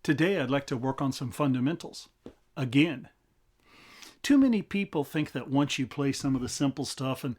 Today I'd like to work on some fundamentals. Again, too many people think that once you play some of the simple stuff and,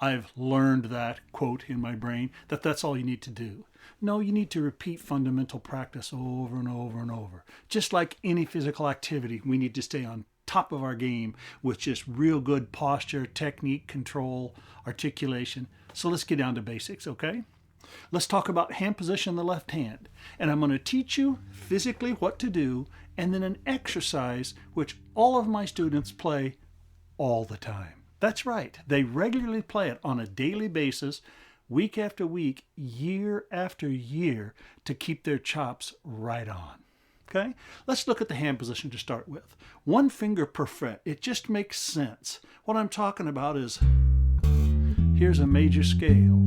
I've learned that, quote, in my brain, that's all you need to do. No, you need to repeat fundamental practice over and over and over. Just like any physical activity, we need to stay on top of our game with just real good posture, technique, control, articulation. So let's get down to basics, okay? Let's talk about hand position in the left hand. And I'm going to teach you physically what to do, and then an exercise which all of my students play all the time. That's right. They regularly play it on a daily basis, week after week, year after year, to keep their chops right on. Okay? Let's look at the hand position to start with. One finger per fret. It just makes sense. What I'm talking about is, here's a major scale.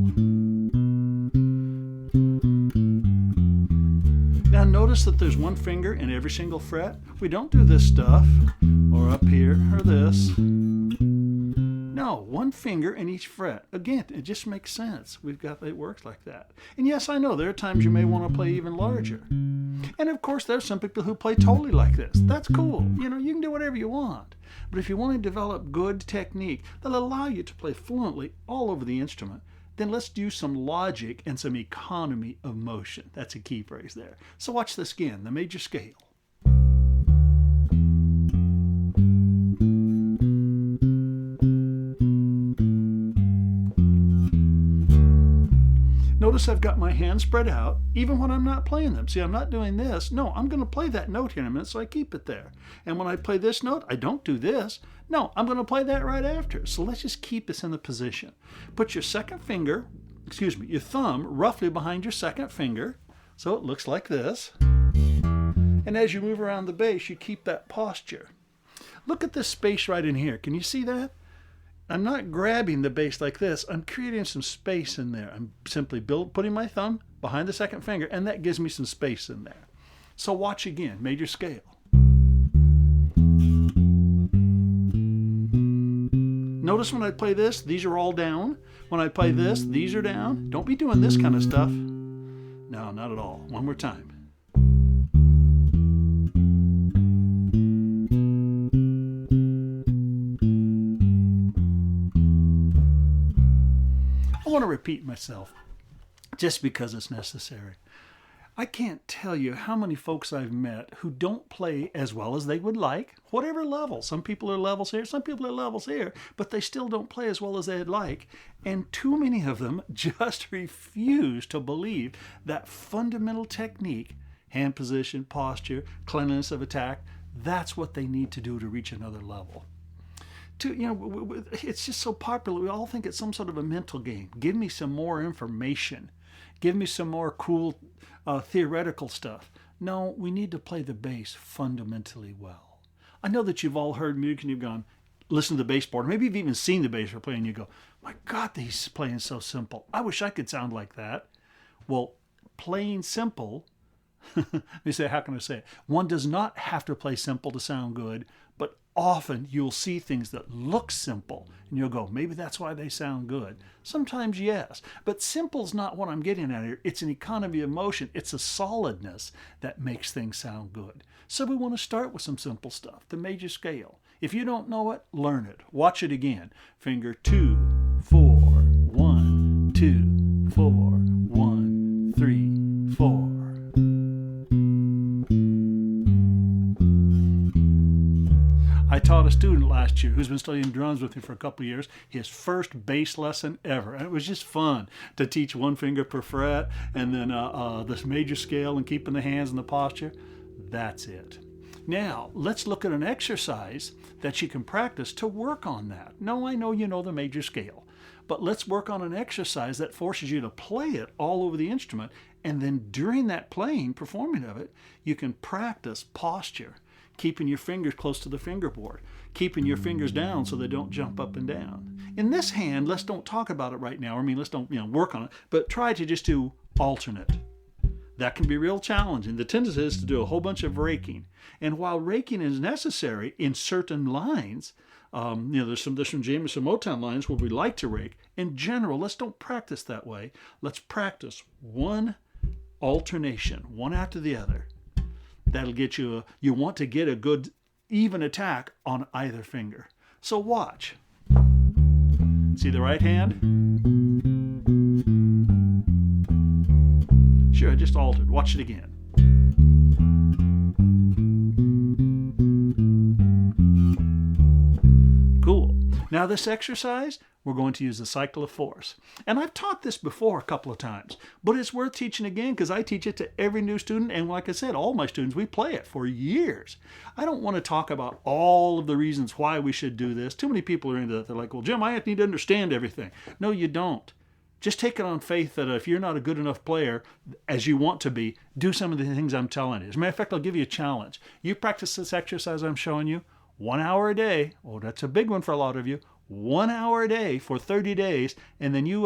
Now notice that there's one finger in every single fret. We don't do this stuff, or up here, or this. No, one finger in each fret. Again, it just makes sense. It works like that. And yes, I know there are times you may want to play even larger. And of course, there's some people who play totally like this. That's cool. You can do whatever you want. But if you want to develop good technique that'll allow you to play fluently all over the instrument, then let's do some logic and some economy of motion. That's a key phrase there. So watch this again, the major scale. Notice I've got my hands spread out, even when I'm not playing them. See, I'm not doing this. No, I'm going to play that note here in a minute, so I keep it there. And when I play this note, I don't do this. No, I'm going to play that right after. So let's just keep this in the position. Put your your thumb roughly behind your second finger, so it looks like this. And as you move around the bass, you keep that posture. Look at this space right in here. Can you see that? I'm not grabbing the bass like this. I'm creating some space in there. I'm simply putting my thumb behind the second finger, and that gives me some space in there. So watch again, major scale. Notice when I play this, these are all down. When I play this, these are down. Don't be doing this kind of stuff. No, not at all. One more time. I want to repeat myself just because it's necessary. I can't tell you how many folks I've met who don't play as well as they would like, whatever level. Some people are levels here, some people are levels here, but they still don't play as well as they'd like. And too many of them just refuse to believe that fundamental technique, hand position, posture, cleanliness of attack, that's what they need to do to reach another level. It's just so popular. We all think it's some sort of a mental game. Give me some more information. Give me some more cool theoretical stuff. No, we need to play the bass fundamentally well. I know that you've all heard music and you've gone, listen to the bass board. Maybe you've even seen the bass player play and you go, my God, he's playing so simple. I wish I could sound like that. Well, playing simple, let me say, how can I say it? One does not have to play simple to sound good, but often you'll see things that look simple and you'll go, maybe that's why they sound good. Sometimes yes, but simple's not what I'm getting at here. It's an economy of motion. It's a solidness that makes things sound good. So we want to start with some simple stuff, the major scale. If you don't know it, learn it. Watch it again. Finger 2, 4, 1, 2, 4, 1, 3, 4. I taught a student last year who's been studying drums with me for a couple of years, his first bass lesson ever. And it was just fun to teach one finger per fret and then this major scale and keeping the hands in the posture. That's it. Now, let's look at an exercise that you can practice to work on that. No, I know you know the major scale, but let's work on an exercise that forces you to play it all over the instrument. And then during that playing, performing of it, you can practice posture. Keeping your fingers close to the fingerboard, keeping your fingers down so they don't jump up and down. In this hand, let's don't talk about it right now. Let's don't work on it, but try to just do alternate. That can be real challenging. The tendency is to do a whole bunch of raking. And while raking is necessary in certain lines, there's some Jameson Motown lines where we like to rake. In general, let's don't practice that way. Let's practice one alternation, one after the other. That'll get you, you want to get a good even attack on either finger. So watch. See the right hand? Sure, I just altered. Watch it again. Cool. Now this exercise, we're going to use the cycle of force. And I've taught this before a couple of times, but it's worth teaching again because I teach it to every new student. And like I said, all my students, we play it for years. I don't want to talk about all of the reasons why we should do this. Too many people are into that. They're like, well, Jim, I need to understand everything. No, you don't. Just take it on faith that if you're not a good enough player as you want to be, do some of the things I'm telling you. As a matter of fact, I'll give you a challenge. You practice this exercise I'm showing you 1 hour a day. Oh, that's a big one for a lot of you. 1 hour a day for 30 days, and then you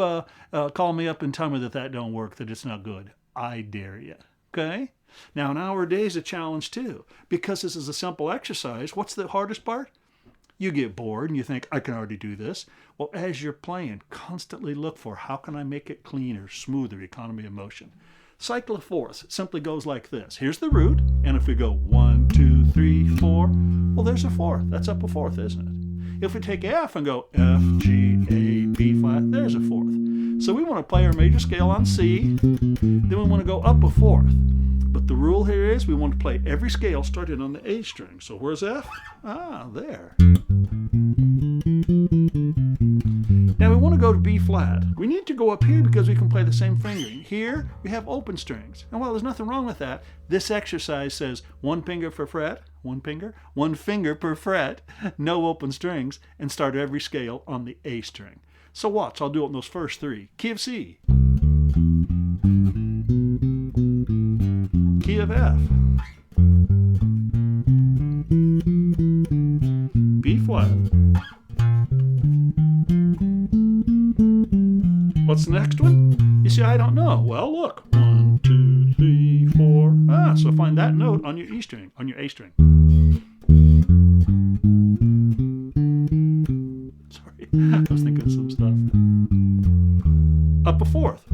call me up and tell me that don't work, that it's not good. I dare you. Okay? Now, an hour a day is a challenge too, because this is a simple exercise. What's the hardest part? You get bored and you think, I can already do this. Well, as you're playing, constantly look for how can I make it cleaner, smoother, economy of motion. Cycle of force simply goes like this. Here's the root, and if we go 1, 2, 3, 4, well, there's a fourth. That's up a fourth, isn't it? If we take F and go F, G, A, B flat, there's a fourth. So we want to play our major scale on C, then we want to go up a fourth. But the rule here is we want to play every scale starting on the A string. So where's F? Ah, there. Now we want to go to B flat. We need to go up here because we can play the same fingering. Here we have open strings. And while there's nothing wrong with that, this exercise says one finger per fret, one finger per fret, no open strings, and start every scale on the A string. So watch, I'll do it in those first three. Key of C. Key of F. B flat. What's the next one? You see, I don't know. Well, look. 1, 2, 3, 4. Ah, so find that note on your E string, on your A string. Sorry, I was thinking of some stuff. Up a fourth.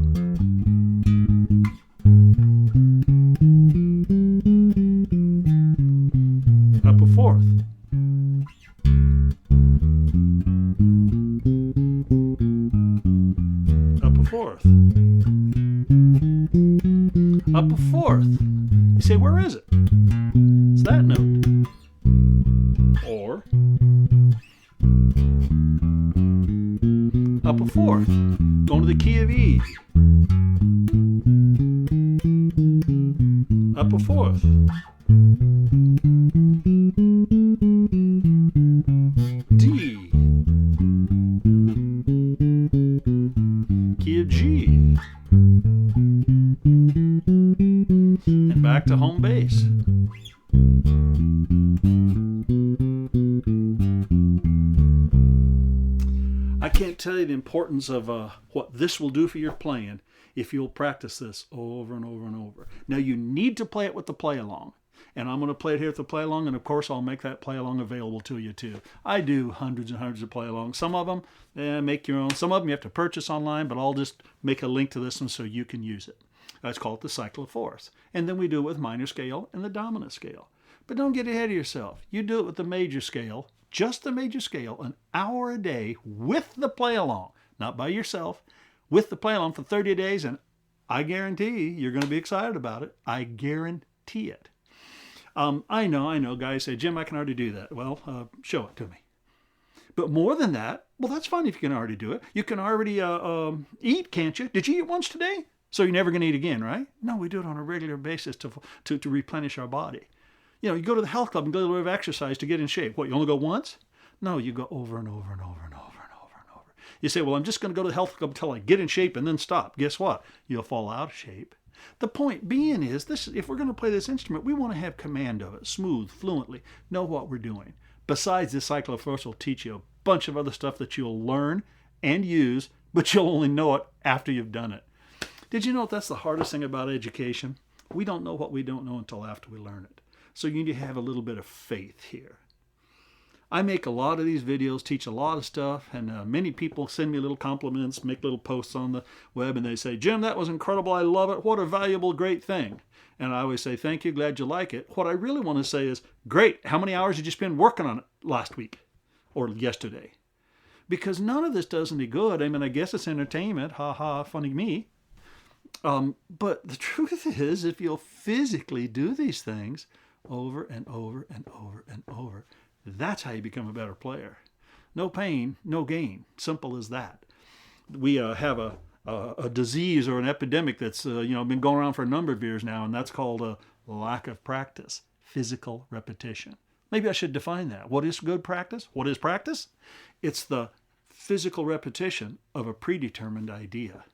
Up a fourth. Fourth. Up a fourth. You say, where is it? It's that note. Or up a fourth. Going to the key of E. Up a fourth. D. Key of G. And back to home base. I can't tell you the importance of what this will do for your playing if you'll practice this over and over and over. Now you need to play it with the play along. And I'm going to play it here at the play along, and of course I'll make that play along available to you too. I do hundreds and hundreds of play alongs. Some of them, make your own. Some of them you have to purchase online, but I'll just make a link to this one so you can use it. That's called the cycle of force. And then we do it with minor scale and the dominant scale. But don't get ahead of yourself. You do it with the major scale, just the major scale, an hour a day with the play along, not by yourself, with the play along for 30 days, and I guarantee you're going to be excited about it. I guarantee it. I know, guys say, Jim, I can already do that. Well, show it to me. But more than that, well, that's fine if you can already do it. You can already eat, can't you? Did you eat once today? So you're never going to eat again, right? No, we do it on a regular basis to replenish our body. You know, you go to the health club and go to a little bit of exercise to get in shape. What, you only go once? No, you go over and over and over and over and over and over. You say, well, I'm just going to go to the health club until I get in shape and then stop. Guess what? You'll fall out of shape. The point being is, if we're going to play this instrument, we want to have command of it, smooth, fluently, know what we're doing. Besides, this cycle of force will teach you a bunch of other stuff that you'll learn and use, but you'll only know it after you've done it. Did you know that's the hardest thing about education? We don't know what we don't know until after we learn it. So you need to have a little bit of faith here. I make a lot of these videos, teach a lot of stuff, and many people send me little compliments, make little posts on the web, and they say, Jim, that was incredible. I love it. What a valuable, great thing. And I always say, thank you, glad you like it. What I really want to say is, great, how many hours did you spend working on it last week or yesterday? Because none of this does any good. I mean, I guess it's entertainment. Ha ha, funny me. But the truth is, if you'll physically do these things over and over and over and over, that's how you become a better player. No pain, no gain. Simple as that. We have a disease or an epidemic that's been going around for a number of years now, and that's called a lack of practice, physical repetition. Maybe I should define that. What is good practice? What is practice? It's the physical repetition of a predetermined idea.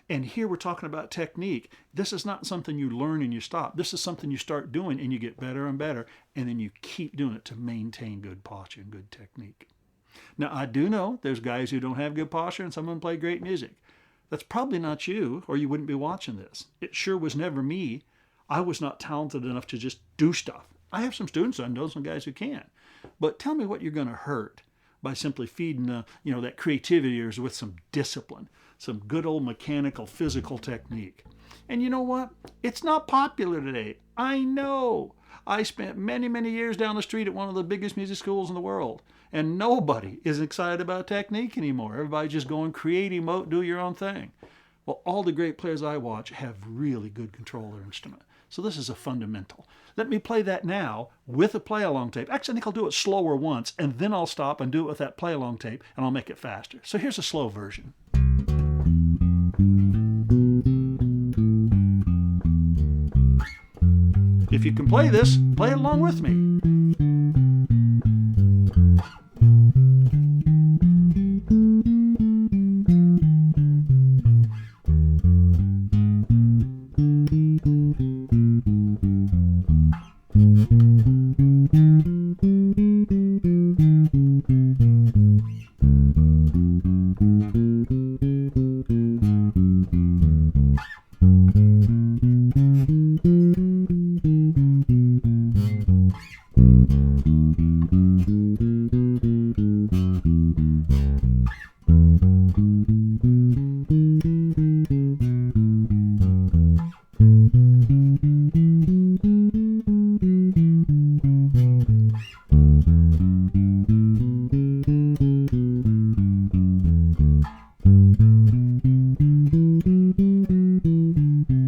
And here we're talking about technique. This is not something you learn and you stop. This is something you start doing and you get better and better, and then you keep doing it to maintain good posture and good technique. Now, I do know there's guys who don't have good posture and some of them play great music. That's probably not you, or you wouldn't be watching this. It sure was never me. I was not talented enough to just do stuff. I have some students, I know some guys who can. But tell me what you're going to hurt by simply feeding that creativity or with some discipline, some good old mechanical, physical technique. And you know what? It's not popular today. I know. I spent many, many years down the street at one of the biggest music schools in the world, and nobody is excited about technique anymore. Everybody's just going create, emote, do your own thing. Well, all the great players I watch have really good control of their instrument. So this is a fundamental. Let me play that now with a play-along tape. Actually, I think I'll do it slower once, and then I'll stop and do it with that play-along tape, and I'll make it faster. So here's a slow version. If you can play this, play it along with me.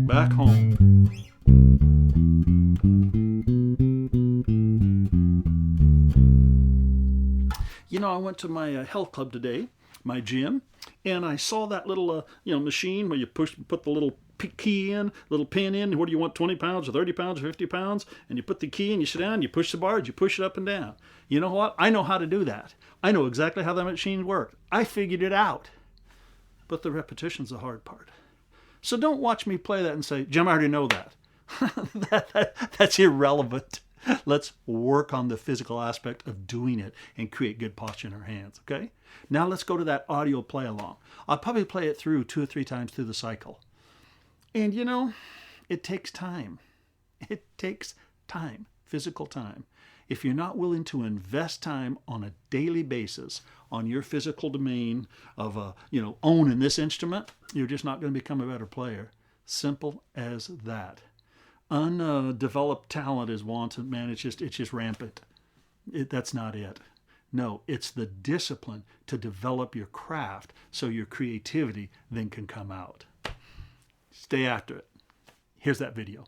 Back home. I went to my health club today, my gym, and I saw that little machine where you put the little key in, little pin in. What do you want, 20 pounds or 30 pounds or 50 pounds? And you put the key in, you sit down, you push the bars, you push it up and down. You know what? I know how to do that. I know exactly how that machine works. I figured it out. But the repetition's the hard part. So don't watch me play that and say, Jim, I already know that. That's irrelevant. Let's work on the physical aspect of doing it and create good posture in our hands, okay? Now let's go to that audio play along. I'll probably play it through 2 or 3 times through the cycle. And it takes time. It takes time, physical time. If you're not willing to invest time on a daily basis on your physical domain of, owning this instrument, you're just not going to become a better player. Simple as that. Undeveloped talent is wanted, man. It's just rampant. That's not it. No, it's the discipline to develop your craft so your creativity then can come out. Stay after it. Here's that video.